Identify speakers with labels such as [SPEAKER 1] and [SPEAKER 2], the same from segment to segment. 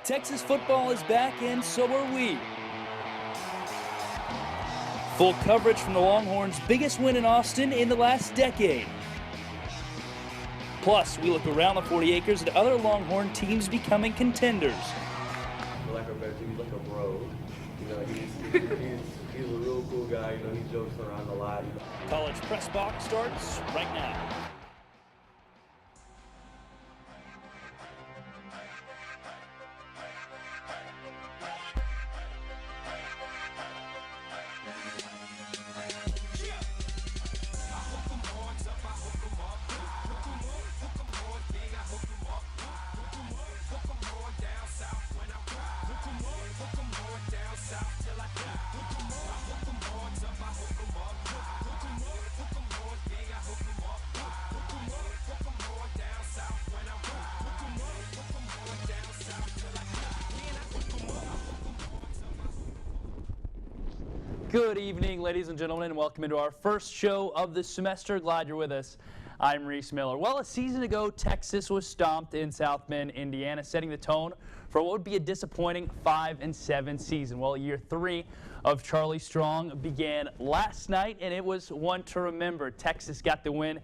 [SPEAKER 1] Texas football is back, and so are we. Full coverage from the Longhorns' biggest win in Austin in the last decade. Plus, we look around the 40 acres at other Longhorn teams becoming contenders.
[SPEAKER 2] Like a bear, he's like a bro. You know, he's a real cool guy. You know, he jokes around a lot.
[SPEAKER 1] College Press Box starts right now. Good evening, ladies and gentlemen, and welcome into our first show of the semester. Glad you're with us. I'm Reese Miller. Well, a season ago, Texas was stomped in South Bend, Indiana, setting the tone for what would be a disappointing 5-7 season. Well, year 3 of Charlie Strong began last night, and it was one to remember. Texas got the win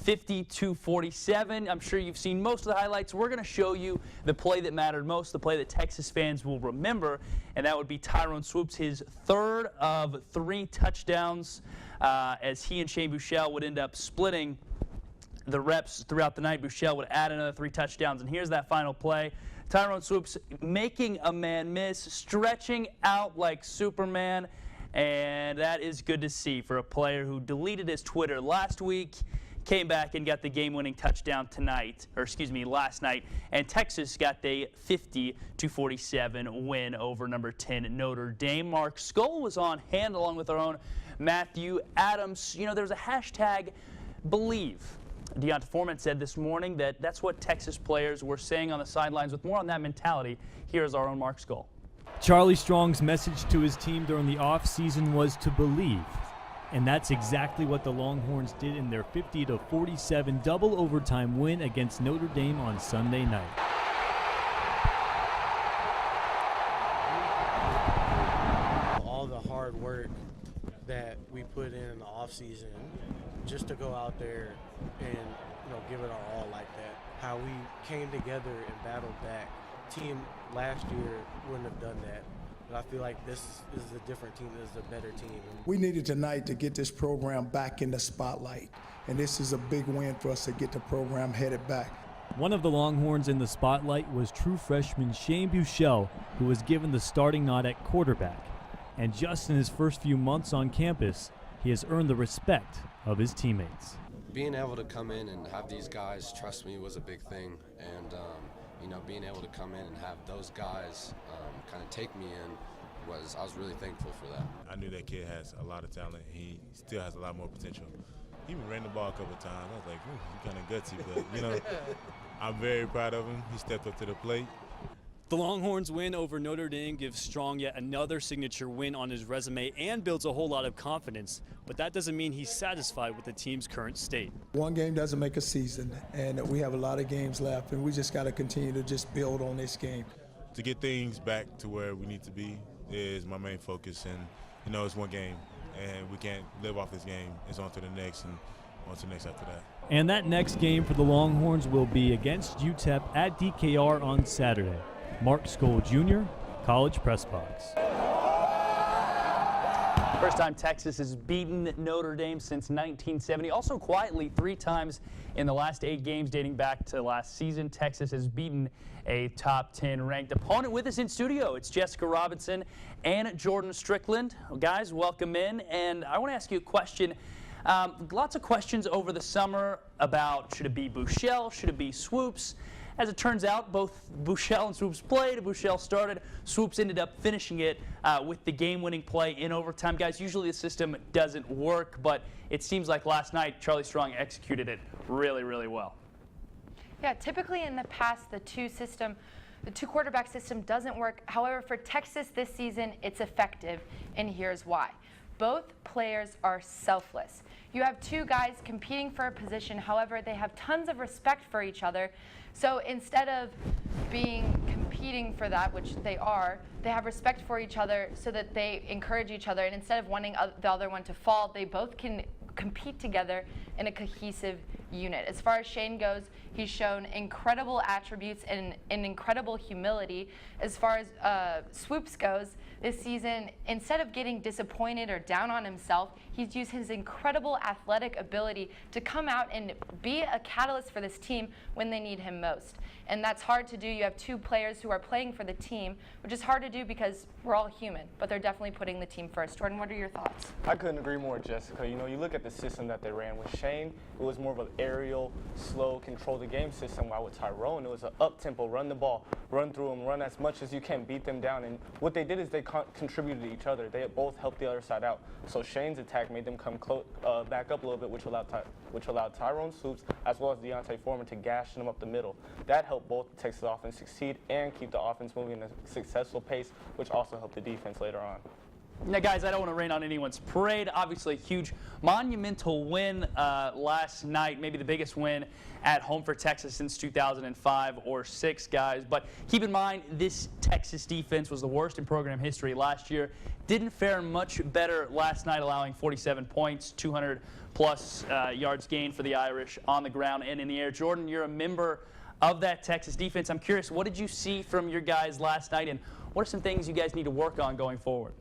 [SPEAKER 1] 50-47. I'm sure you've seen most of the highlights. We're going to show you the play that mattered most, the play that Texas fans will remember, and that would be Tyrone Swoopes, his third of 3 touchdowns, as he and Shane Buechele would end up splitting the reps throughout the night. Buechele would add another 3 touchdowns, and here's that final play. Tyrone Swoopes making a man miss, stretching out like Superman, and that is good to see for a player who deleted his Twitter last week, came back and got the game-winning touchdown last night, and Texas got the 50-47 win over number 10 Notre Dame. Mark Skoll was on hand along with our own Matthew Adams. You know, there was a hashtag Believe. Deonta Foreman said this morning that that's what Texas players were saying on the sidelines. With more on that mentality, here's our own Mark Skoll.
[SPEAKER 3] Charlie Strong's message to his team during the offseason was to believe. And that's exactly what the Longhorns did in their 50-47 double overtime win against Notre Dame on Sunday night.
[SPEAKER 4] All the hard work that we put in the offseason just to go out there and give it our all like that. How we came together and battled back. Team last year wouldn't have done that. But I feel like this is a different team. This is a better team.
[SPEAKER 5] We needed tonight to get this program back in the spotlight. And this is a big win for us to get the program headed back.
[SPEAKER 3] One of the Longhorns in the spotlight was true freshman Shane Buechele, who was given the starting nod at quarterback. And just in his first few months on campus, he has earned the respect of his teammates.
[SPEAKER 6] Being able to come in and have these guys trust me was a big thing. And being able to come in and have those guys kind of take me in I was really thankful for that.
[SPEAKER 7] I knew that kid has a lot of talent. He still has a lot more potential. He even ran the ball a couple of times. I was like, he's kind of gutsy, but I'm very proud of him. He stepped up to the plate.
[SPEAKER 3] The Longhorns win over Notre Dame gives Strong yet another signature win on his resume and builds a whole lot of confidence, but that doesn't mean he's satisfied with the team's current state.
[SPEAKER 5] One game doesn't make a season, and we have a lot of games left, and we just got to continue to just build on this game.
[SPEAKER 7] To get things back to where we need to be is my main focus, and it's one game, and we can't live off this game. It's on to the next, and on to the next after that. And that next game for the Longhorns will be against UTEP at DKR on Saturday. Mark Skoll Jr., College Press Box.
[SPEAKER 1] First time Texas has beaten Notre Dame since 1970. Also quietly 3 times in the last 8 games dating back to last season. Texas has beaten a top 10 ranked opponent. With us in studio, it's Jessica Robinson and Jordan Strickland. Guys, welcome in. And I want to ask you a question. Lots of questions over the summer about should it be Buechele, should it be Swoopes? As it turns out, both Buechele and Swoopes played. Buechele started. Swoopes ended up finishing it with the game-winning play in overtime. Guys, usually the system doesn't work, but it seems like last night Charlie Strong executed it really, really well.
[SPEAKER 8] Yeah, typically in the past, the two quarterback system doesn't work. However, for Texas this season, it's effective, and here's why. Both players are selfless. You have 2 guys competing for a position. However, they have tons of respect for each other. So instead of being competing for that, which they are, they have respect for each other so that they encourage each other. And instead of wanting the other one to fall, they both can compete together in a cohesive unit. As far as Shane goes, he's shown incredible attributes and incredible humility. As far as Swoops goes, this season, instead of getting disappointed or down on himself, he's used his incredible athletic ability to come out and be a catalyst for this team when they need him most. And that's hard to do. You have two players who are playing for the team, which is hard to do because we're all human, but they're definitely putting the team first. Jordan, what are your thoughts?
[SPEAKER 9] I couldn't agree more, Jessica. You know, you look at the system that they ran with Shane, it was more of an aerial, slow, control the game system, while with Tyrone, it was an up-tempo, run the ball, run through them, run as much as you can, beat them down. And what they did is they contributed to each other. They both helped the other side out. So Shane's attack made them come back up a little bit, which allowed Tyrone Swoops as well as Deontay Foreman to gash them up the middle. That helped both the Texas offense succeed and keep the offense moving at a successful pace, which also helped the defense later on.
[SPEAKER 1] Now, guys, I don't want to rain on anyone's parade. Obviously, a huge, monumental win last night, maybe the biggest win at home for Texas since 2005 or 6, guys. But keep in mind, this Texas defense was the worst in program history last year. Didn't fare much better last night, allowing 47 points, 200-plus yards gained for the Irish on the ground and in the air. Jordan, you're a member of that Texas defense. I'm curious, what did you see from your guys last night, and what are some things you guys need to work on going forward?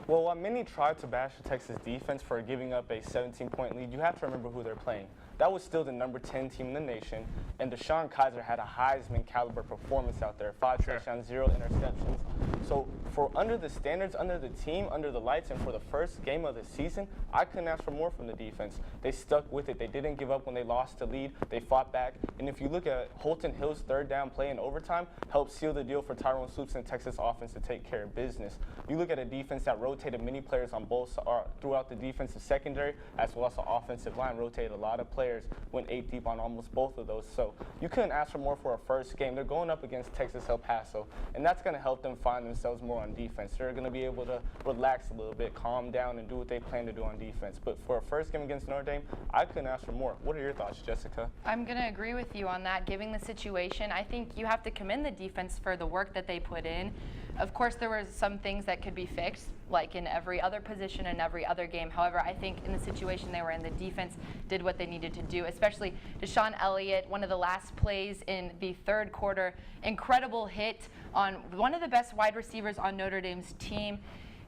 [SPEAKER 9] Well, while many tried to bash the Texas defense for giving up a 17-point lead, you have to remember who they're playing. That was still the number 10 team in the nation, and Deshaun Kaiser had a Heisman-caliber performance out there, 5 touchdowns, 0 interceptions. So for under the standards, under the team, under the lights, and for the first game of the season, I couldn't ask for more from the defense. They stuck with it. They didn't give up when they lost the lead. They fought back. And if you look at Holton Hill's third down play in overtime, helped seal the deal for Tyrone Swoops and Texas offense to take care of business. You look at a defense that rotated many players on both throughout the defensive secondary, as well as the offensive line, rotated a lot of players, went 8 deep on almost both of those. So you couldn't ask for more for a first game. They're going up against Texas El Paso, and that's going to help them find themselves more on defense. They're going to be able to relax a little bit, calm down, and do what they plan to do on defense. But for a first game against Notre Dame, I couldn't ask for more. What are your thoughts, Jessica?
[SPEAKER 8] I'm going to agree with you on that. Given the situation, I think you have to commend the defense for the work that they put in. Of course, there were some things that could be fixed, like in every other position and every other game. However, I think in the situation they were in, the defense did what they needed to do, especially Deshaun Elliott, one of the last plays in the third quarter, incredible hit on one of the best wide receivers on Notre Dame's team.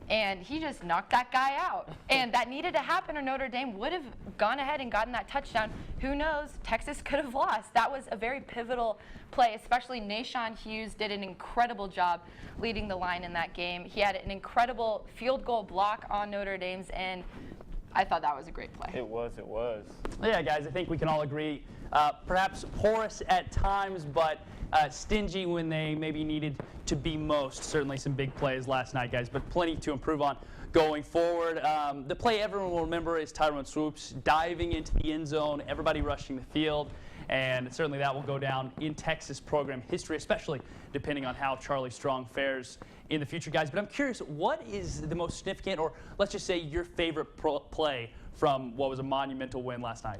[SPEAKER 8] And he just knocked that guy out. And that needed to happen, or Notre Dame would have gone ahead and gotten that touchdown. Who knows? Texas could have lost. That was a very pivotal play, especially Nashawn Hughes did an incredible job leading the line in that game. He had an incredible field goal block on Notre Dame's, and I thought that was a great play.
[SPEAKER 9] It was.
[SPEAKER 1] Yeah, guys, I think we can all agree. Perhaps porous at times, but stingy when they maybe needed to be most. Certainly some big plays last night, guys, but plenty to improve on going forward. The play everyone will remember is Tyrone Swoops diving into the end zone, everybody rushing the field, and certainly that will go down in Texas program history, especially depending on how Charlie Strong fares in the future, guys. But I'm curious, what is the most significant, or let's just say your favorite play from what was a monumental win last night?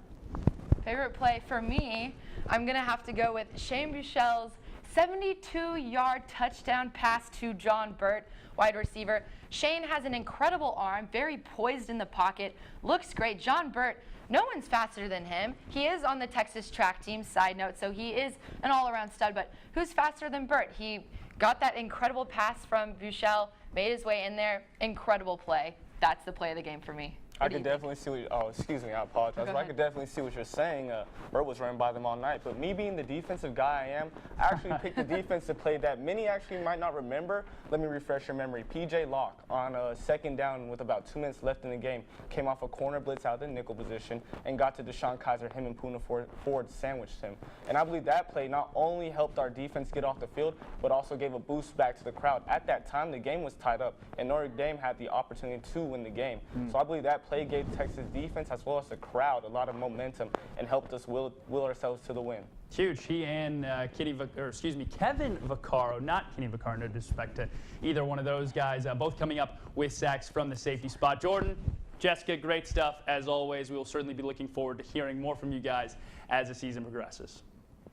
[SPEAKER 8] Favorite play for me, I'm going to have to go with Shane Buechele's 72-yard touchdown pass to John Burt, wide receiver. Shane has an incredible arm, very poised in the pocket, looks great. John Burt, no one's faster than him. He is on the Texas track team, side note, so he is an all-around stud, but who's faster than Burt? He got that incredible pass from Buechele, made his way in there. Incredible play. That's the play of the game for me.
[SPEAKER 9] I could definitely see what, I apologize. I could definitely see what you're saying. Burt was running by them all night. But me being the defensive guy I am, I actually picked the defensive play that many actually might not remember. Let me refresh your memory. P.J. Locke on a second down with about 2 minutes left in the game came off a corner blitz out of the nickel position and got to Deshaun Kaiser. Him and Poona Ford sandwiched him. And I believe that play not only helped our defense get off the field, but also gave a boost back to the crowd. At that time, the game was tied up, and Notre Dame had the opportunity to win the game. So I believe that play gave Texas defense as well as the crowd a lot of momentum and helped us will ourselves to the win.
[SPEAKER 1] Huge. He and Kevin Vaccaro, not Kenny Vaccaro, no disrespect to either one of those guys, both coming up with sacks from the safety spot. Jordan, Jessica, great stuff as always. We will certainly be looking forward to hearing more from you guys as the season progresses.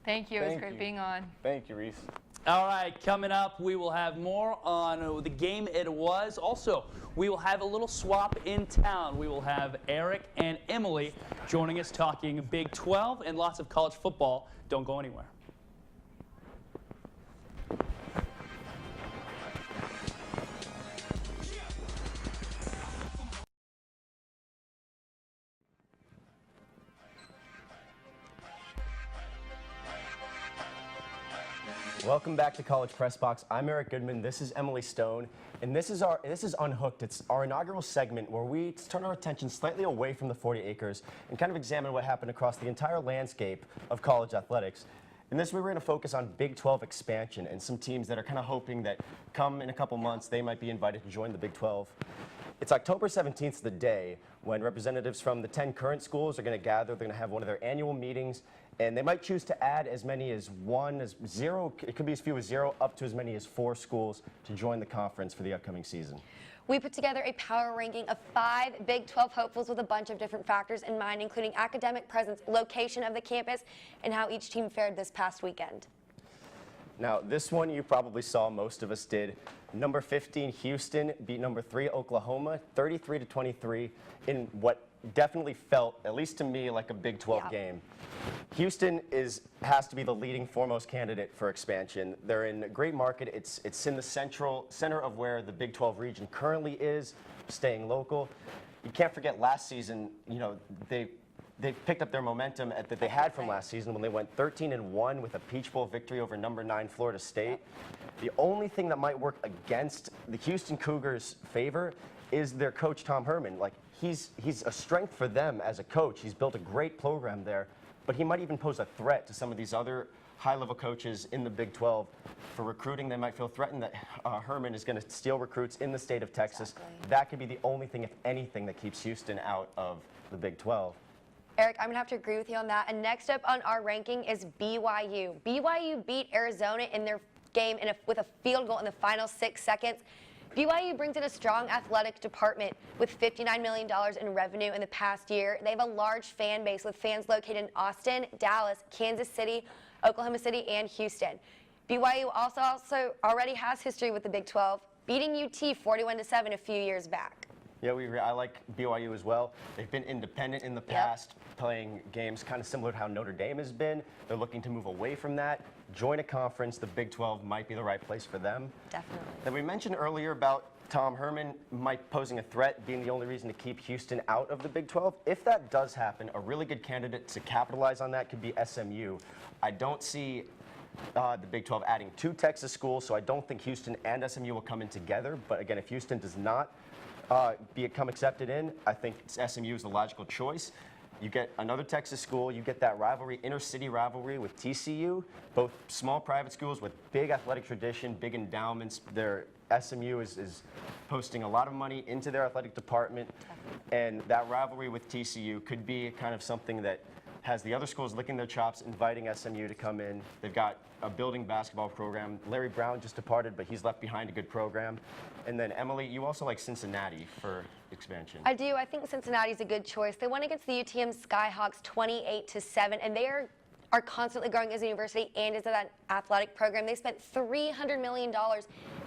[SPEAKER 8] Thank you. It was great being on.
[SPEAKER 9] Thank you, Reese.
[SPEAKER 1] All right, coming up, we will have more on the game it was. Also, we will have a little swap in town. We will have Eric and Emily joining us talking Big 12 and lots of college football. Don't go anywhere.
[SPEAKER 10] Welcome back to College Press Box. I'm Eric Goodman. This is Emily Stone, and this is Unhooked. It's our inaugural segment where we turn our attention slightly away from the 40 acres and kind of examine what happened across the entire landscape of college athletics. In this, we're going to focus on Big 12 expansion and some teams that are kind of hoping that come in a couple months they might be invited to join the Big 12. It's October 17th, the day when representatives from the 10 current schools are going to gather. They're going to have one of their annual meetings, and they might choose to add as many as zero, it could be as few as 0, up to as many as 4 schools to join the conference for the upcoming season.
[SPEAKER 11] We put together a power ranking of 5 Big 12 hopefuls with a bunch of different factors in mind, including academic presence, location of the campus, and how each team fared this past weekend.
[SPEAKER 10] Now, this one you probably saw, most of us did. Number 15, Houston, beat number 3, Oklahoma, 33-23 in what definitely felt, at least to me, like a Big 12 game. Houston has to be the leading foremost candidate for expansion. They're in a great market. It's in the center of where the Big 12 region currently is, staying local. You can't forget last season, you know, they picked up their momentum that they had from last season when they went 13-1 with a Peach Bowl victory over number 9 Florida State. The only thing that might work against the Houston Cougars' favor is their coach, Tom Herman. Like, he's a strength for them as a coach. He's built a great program there, but he might even pose a threat to some of these other high-level coaches in the Big 12. For recruiting, they might feel threatened that Herman is going to steal recruits in the state of Texas.
[SPEAKER 11] Exactly.
[SPEAKER 10] That could be the only thing, if anything, that keeps Houston out of the Big 12.
[SPEAKER 11] Eric, I'm going to have to agree with you on that. And next up on our ranking is BYU. BYU beat Arizona in their game with a field goal in the final 6 seconds. BYU brings in a strong athletic department with $59 million in revenue in the past year. They have a large fan base with fans located in Austin, Dallas, Kansas City, Oklahoma City, and Houston. BYU also already has history with the Big 12, beating UT 41-7 a few years back.
[SPEAKER 10] Yeah, we agree. I like BYU as well. They've been independent in the past, playing games kind of similar to how Notre Dame has been. They're looking to move away from that. Join a conference. The Big 12 might be the right place for them.
[SPEAKER 11] Definitely.
[SPEAKER 10] Then we mentioned earlier about Tom Herman might posing a threat, being the only reason to keep Houston out of the Big 12. If that does happen, a really good candidate to capitalize on that could be SMU. I don't see the Big 12 adding 2 Texas schools, so I don't think Houston and SMU will come in together. But again, if Houston does not become accepted in, I think SMU is the logical choice. You get another Texas school, you get that rivalry, inter-city rivalry with TCU, both small private schools with big athletic tradition, big endowments. Their SMU is posting a lot of money into their athletic department, and that rivalry with TCU could be kind of something that has the other schools licking their chops, inviting SMU to come in. They've got a building basketball program. Larry Brown just departed, but he's left behind a good program. And then, Emily, you also like Cincinnati for expansion.
[SPEAKER 11] I do. I think Cincinnati's a good choice. They won against the UTM Skyhawks 28-7, and they are constantly growing as a university and as an athletic program. They spent $300 million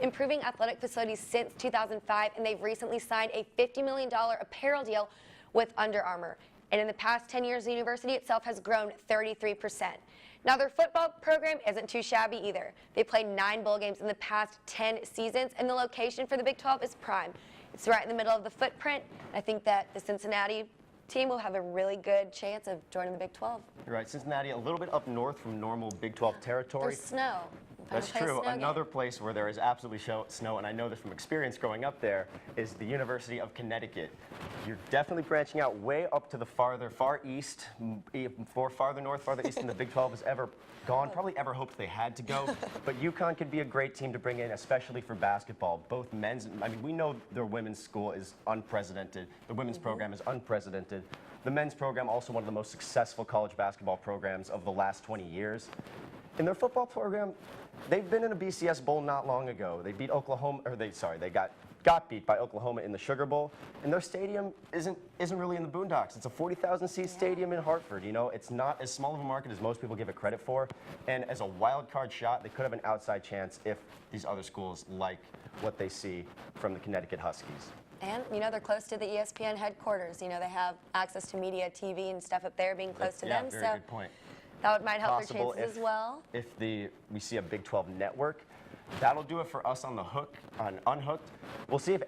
[SPEAKER 11] improving athletic facilities since 2005, and they've recently signed a $50 million apparel deal with Under Armour. And in the past 10 years, the university itself has grown 33%. Now, their football program isn't too shabby either. They played 9 bowl games in the past 10 seasons, and the location for the Big 12 is prime. It's right in the middle of the footprint. I think that the Cincinnati team will have a really good chance of joining the Big 12.
[SPEAKER 10] You're right. Cincinnati, a little bit up north from normal Big 12 territory.
[SPEAKER 11] There's snow.
[SPEAKER 10] That's true. Another place where there is absolutely snow, and I know this from experience growing up there, is the University of Connecticut. You're definitely branching out way up to the far east, farther north, farther east than the Big 12 has ever gone, probably ever hoped they had to go. But UConn could be a great team to bring in, especially for basketball. Both men's, I mean, we know their women's school is unprecedented. The women's program is unprecedented. The men's program, also one of the most successful college basketball programs of the last 20 years. in their football program, they've been in a BCS Bowl not long ago. They beat Oklahoma, or they got beat by Oklahoma in the Sugar Bowl, and their stadium isn't really in the boondocks. It's a 40,000-seat stadium in Hartford. You know, it's not as small of a market as most people give it credit for, and as a wild card shot, they could have an outside chance if these other schools like what they see from the Connecticut Huskies.
[SPEAKER 11] And, you know, they're close to the ESPN headquarters. You know, they have access to media, TV, and stuff up there being close to them.
[SPEAKER 10] Very
[SPEAKER 11] so
[SPEAKER 10] good point.
[SPEAKER 11] That might help their
[SPEAKER 10] Possible
[SPEAKER 11] chances as well.
[SPEAKER 10] If we see a Big 12 network, that'll do it for us on Unhooked. We'll see if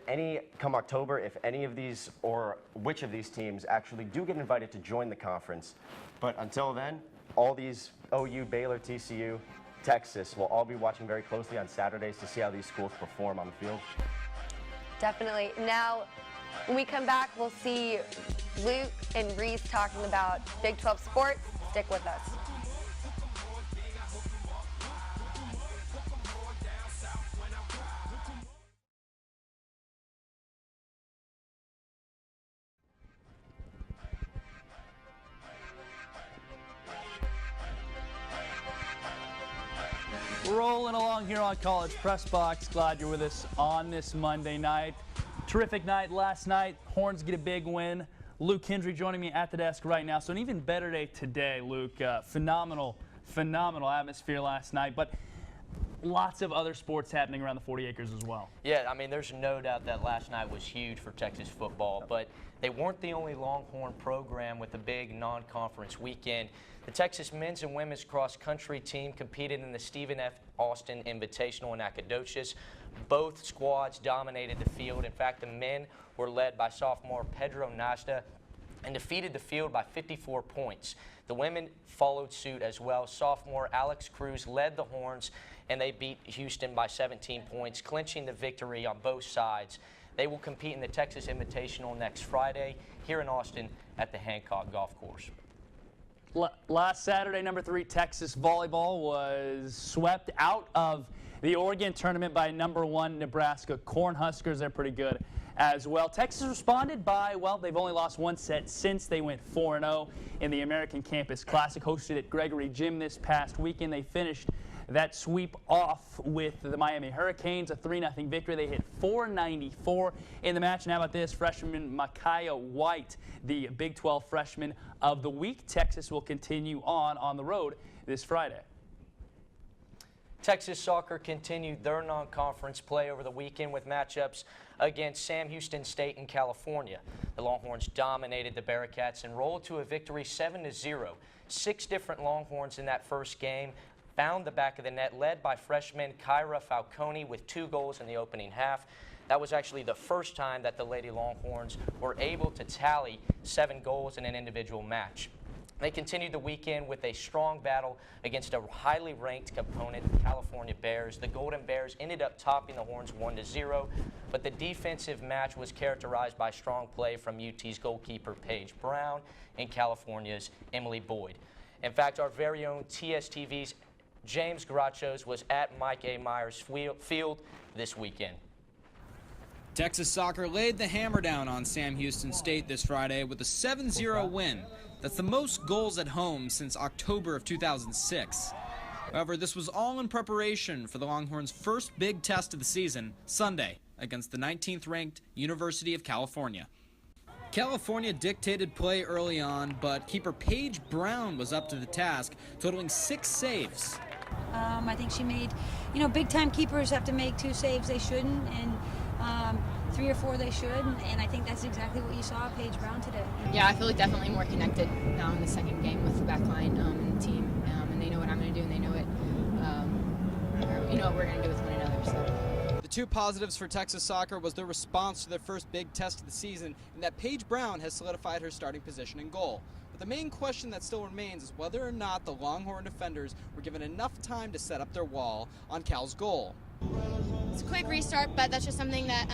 [SPEAKER 10] come October, if any of these or which of these teams actually do get invited to join the conference. But until then, all these OU, Baylor, TCU, Texas will all be watching very closely on Saturdays to see how these schools perform on the field.
[SPEAKER 11] Definitely. Now, when we come back, we'll see Luke and Reese talking about Big 12 sports. Stick with us.
[SPEAKER 1] Rolling along here on College Press Box. Glad you're with us on this Monday night. Terrific night last night. Horns get a big win. Luke Hendry joining me at the desk right now. So an even better day today, Luke. Phenomenal atmosphere last night. But lots of other sports happening around the 40 acres as well.
[SPEAKER 12] Yeah, I mean, there's no doubt that last night was huge for Texas football, but they weren't the only Longhorn program with a big non-conference weekend. The Texas men's and women's cross-country team competed in the Stephen F. Austin Invitational in Nacogdoches. Both squads dominated the field. In fact, the men were led by sophomore Pedro Nasda and defeated the field by 54 points. The women followed suit as well. Sophomore Alex Cruz led the Horns, and they beat Houston by 17 points, clinching the victory on both sides. They will compete in the Texas Invitational next Friday here in Austin at the Hancock Golf Course.
[SPEAKER 1] Last Saturday, number 3 Texas volleyball was swept out of the Oregon tournament by number 1 Nebraska Cornhuskers. They're pretty good as well. Texas responded by, well, they've only lost one set since they went 4-0 in the American Campus Classic hosted at Gregory Gym this past weekend. They finished that sweep off with the Miami Hurricanes, a 3-0 victory. They hit 494 in the match. And how about this? Freshman Micaiah White, the Big 12 freshman of the week. Texas will continue on the road this Friday.
[SPEAKER 12] Texas soccer continued their non-conference play over the weekend with matchups against Sam Houston State in California. The Longhorns dominated the Bearcats and rolled to a victory 7-0. 6 different Longhorns in that first game found the back of the net, led by freshman Kyra Falcone with 2 goals in the opening half. That was actually the first time that the Lady Longhorns were able to tally 7 goals in an individual match. They continued the weekend with a strong battle against a highly ranked opponent, the California Bears. The Golden Bears ended up topping the Horns 1-0, but the defensive match was characterized by strong play from UT's goalkeeper Paige Brown and California's Emily Boyd. In fact, our very own TSTV's James Garachos was at Mike A. Myers Field this weekend.
[SPEAKER 13] Texas soccer laid the hammer down on Sam Houston State this Friday with a 7-0 win. That's the most goals at home since October of 2006. However, this was all in preparation for the Longhorns' first big test of the season, Sunday, against the 19th-ranked University of California. California dictated play early on, but keeper Paige Brown was up to the task, totaling 6 saves.
[SPEAKER 14] I think she made, big-time keepers have to make 2 saves they shouldn't, and 3 or 4 they should, and I think that's exactly what you saw Paige Brown today.
[SPEAKER 15] Yeah, I feel like definitely more connected now in the second game with the back line and the team, and they know what I'm going to do, and they know it. What we're going to do with one another. So.
[SPEAKER 13] The 2 positives for Texas soccer was their response to their first big test of the season, and that Paige Brown has solidified her starting position in goal. But the main question that still remains is whether or not the Longhorn defenders were given enough time to set up their wall on Cal's goal.
[SPEAKER 15] It's a quick restart, but that's just something that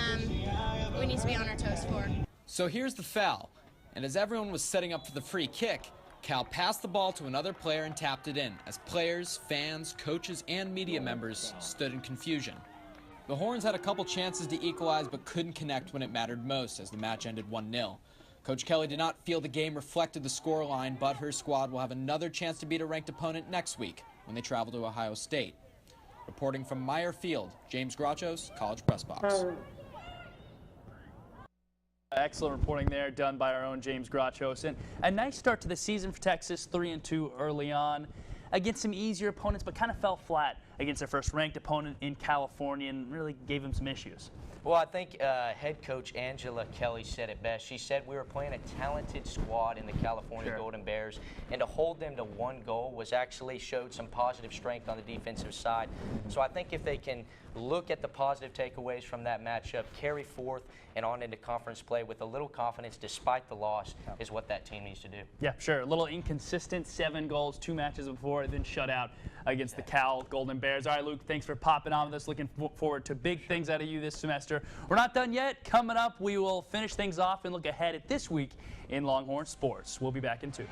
[SPEAKER 15] we need to be on our toes for.
[SPEAKER 13] So here's the foul, and as everyone was setting up for the free kick, Cal passed the ball to another player and tapped it in, as players, fans, coaches, and media members stood in confusion. The Horns had a couple chances to equalize but couldn't connect when it mattered most, as the match ended 1-0. Coach Kelly did not feel the game reflected the scoreline, but her squad will have another chance to beat a ranked opponent next week when they travel to Ohio State. Reporting from Meyer Field, James Grachos, College Press Box.
[SPEAKER 1] Excellent reporting there, done by our own James Grachos. And a nice start to the season for Texas, 3-2 early on against some easier opponents, but kind of fell flat against their first-ranked opponent in California and really gave them some issues.
[SPEAKER 12] Well, I think head coach Angela Kelly said it best. She said we were playing a talented squad in the California Golden Bears, and to hold them to 1 goal was actually showed some positive strength on the defensive side. So I think if they can look at the positive takeaways from that matchup, carry forth and on into conference play with a little confidence despite the loss is what that team needs to do.
[SPEAKER 1] Yeah, sure. A little inconsistent, 7 goals, 2 matches before, then shut out against the Cal Golden Bears. All right, Luke, thanks for popping on with us. Looking forward to big things out of you this semester. We're not done yet. Coming up, we will finish things off and look ahead at this week in Longhorn sports. We'll be back in 2.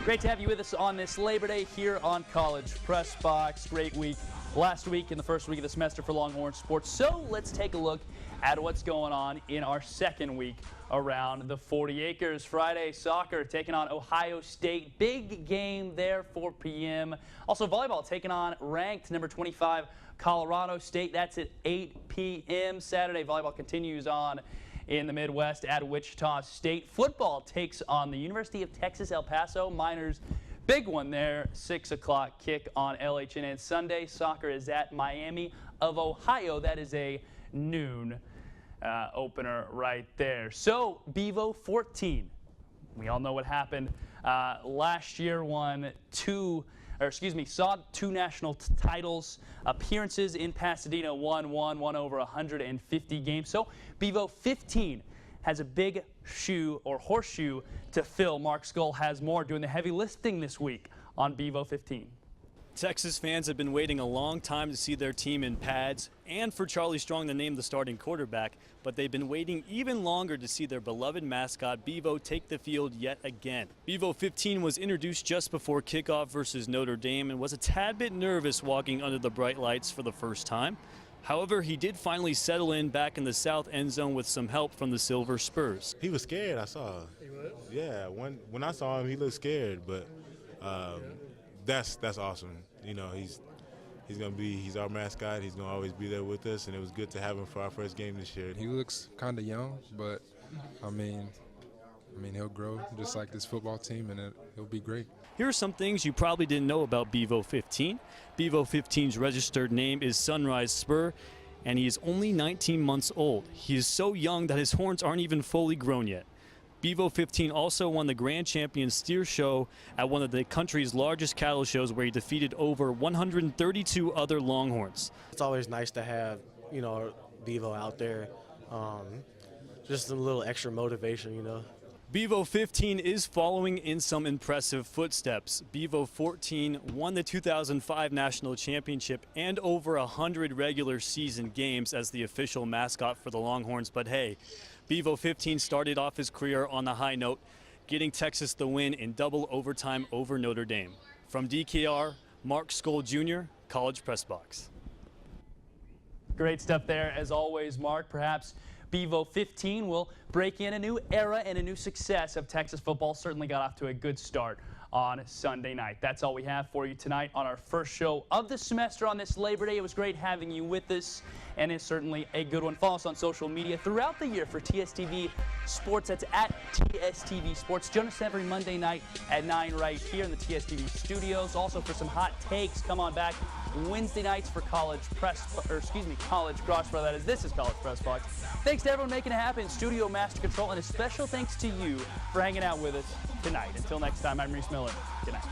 [SPEAKER 1] Great to have you with us on this Labor Day here on College Press Box. Great week last week in the first week of the semester for Longhorn sports. So let's take a look at what's going on in our second week around the 40 acres. Friday soccer taking on Ohio State. Big game there, 4 p.m. Also volleyball taking on ranked number 25 Colorado State. That's at 8 p.m. Saturday. Volleyball continues on in the Midwest at Wichita State. Football takes on the University of Texas El Paso. Miners, big one there, 6 o'clock kick on LHN. Sunday, soccer is at Miami of Ohio. That is a noon opener right there. So, Bevo 14. We all know what happened last year. Saw 2 national titles, appearances in Pasadena, won over 150 games. So Bevo 15 has a big horseshoe to fill. Mark Skull has more, doing the heavy lifting this week on Bevo 15.
[SPEAKER 3] Texas fans have been waiting a long time to see their team in pads and for Charlie Strong to name the starting quarterback, but they've been waiting even longer to see their beloved mascot Bevo take the field yet again. Bevo 15 was introduced just before kickoff versus Notre Dame and was a tad bit nervous walking under the bright lights for the first time. However, he did finally settle in back in the south end zone with some help from the Silver Spurs.
[SPEAKER 7] He was scared, I saw.
[SPEAKER 2] He was?
[SPEAKER 7] Yeah, when I saw him, he looked scared, but that's awesome. You know, he's our mascot. He's gonna always be there with us, and it was good to have him for our first game this year.
[SPEAKER 16] He looks kind of young, but I mean he'll grow just like this football team, and he'll be great.
[SPEAKER 3] Here are some things you probably didn't know about Bevo 15. Bevo 15's registered name is Sunrise Spur, and he is only 19 months old. He is so young that his horns aren't even fully grown yet. Bevo 15 also won the Grand Champion Steer Show at one of the country's largest cattle shows, where he defeated over 132 other Longhorns.
[SPEAKER 4] It's always nice to have, Bevo out there. Just a little extra motivation,
[SPEAKER 3] Bevo 15 is following in some impressive footsteps. Bevo 14 won the 2005 National Championship and over 100 regular season games as the official mascot for the Longhorns. But hey, Bevo 15 started off his career on the high note, getting Texas the win in double overtime over Notre Dame. From DKR, Mark Skull Jr., College Press Box.
[SPEAKER 1] Great stuff there, as always, Mark. Perhaps Bevo 15 will break in a new era and a new success of Texas football. Certainly got off to a good start on Sunday night. That's all we have for you tonight on our first show of the semester on this Labor Day. It was great having you with us, and it's certainly a good one. Follow us on social media throughout the year for TSTV Sports. That's at TSTV Sports. Join us every Monday night at 9 right here in the TSTV studios. Also for some hot takes, come on back Wednesday nights for College Crossbar. That is, this is College Press Box. Thanks to everyone making it happen, Studio Master Control, and a special thanks to you for hanging out with us tonight. Until next time, I'm Reese Miller. Good night.